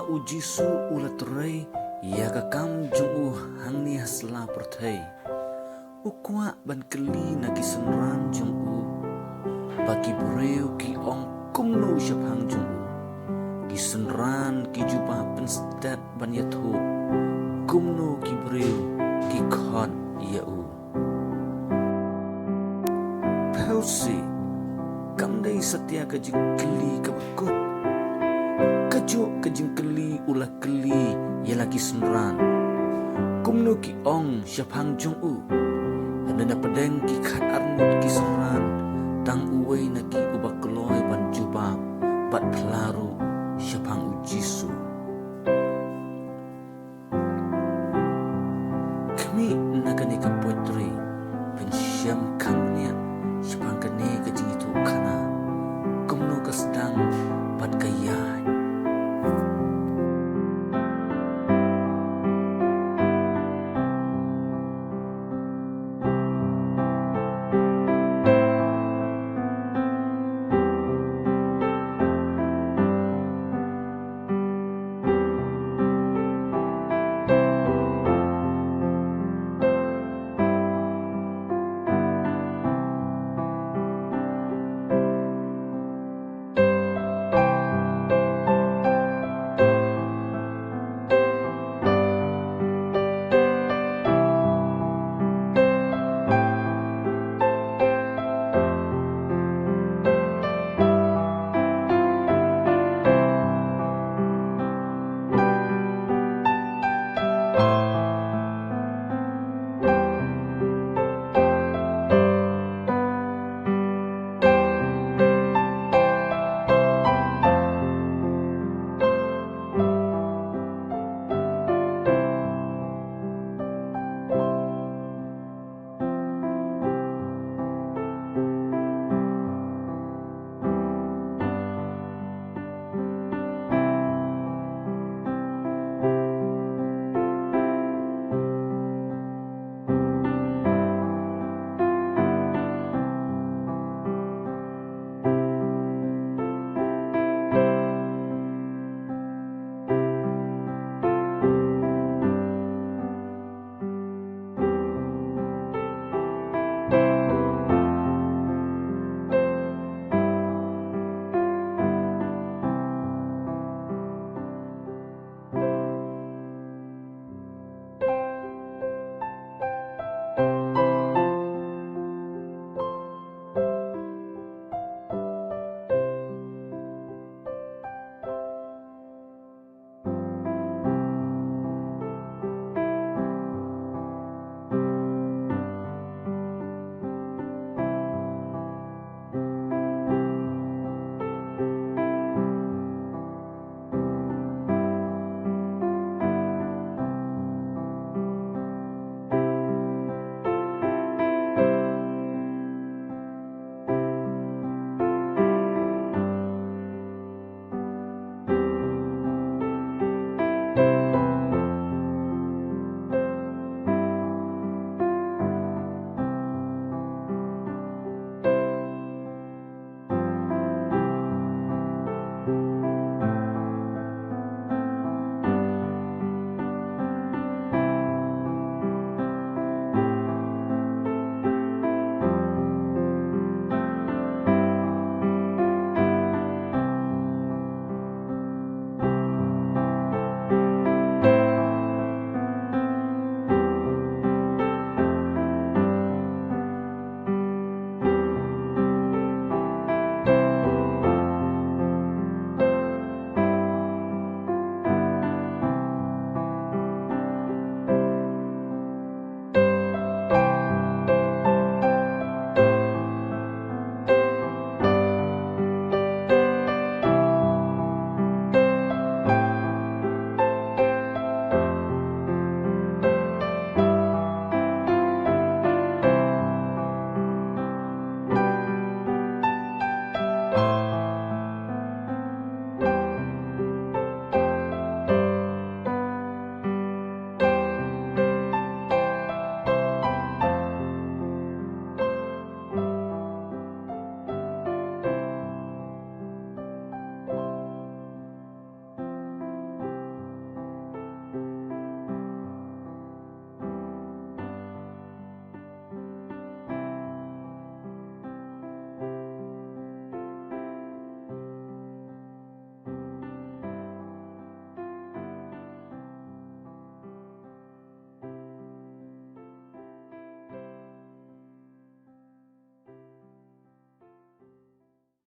Ula ujisu ula turai ya kakam jung hang ni hasla perthai. Ukwa ban keli nagi senran jung bagi breu ki ong kumnu syapang jung ki senran ki jupa penstat ban yathu kumnu ki breu ki khon ya Pausi kamdai setia kejing keli kebekut kejuk kejing keli ulah keli ya lagi senran kumnu ki ong syapang jung Nana pedeng ki khat arnut ki seran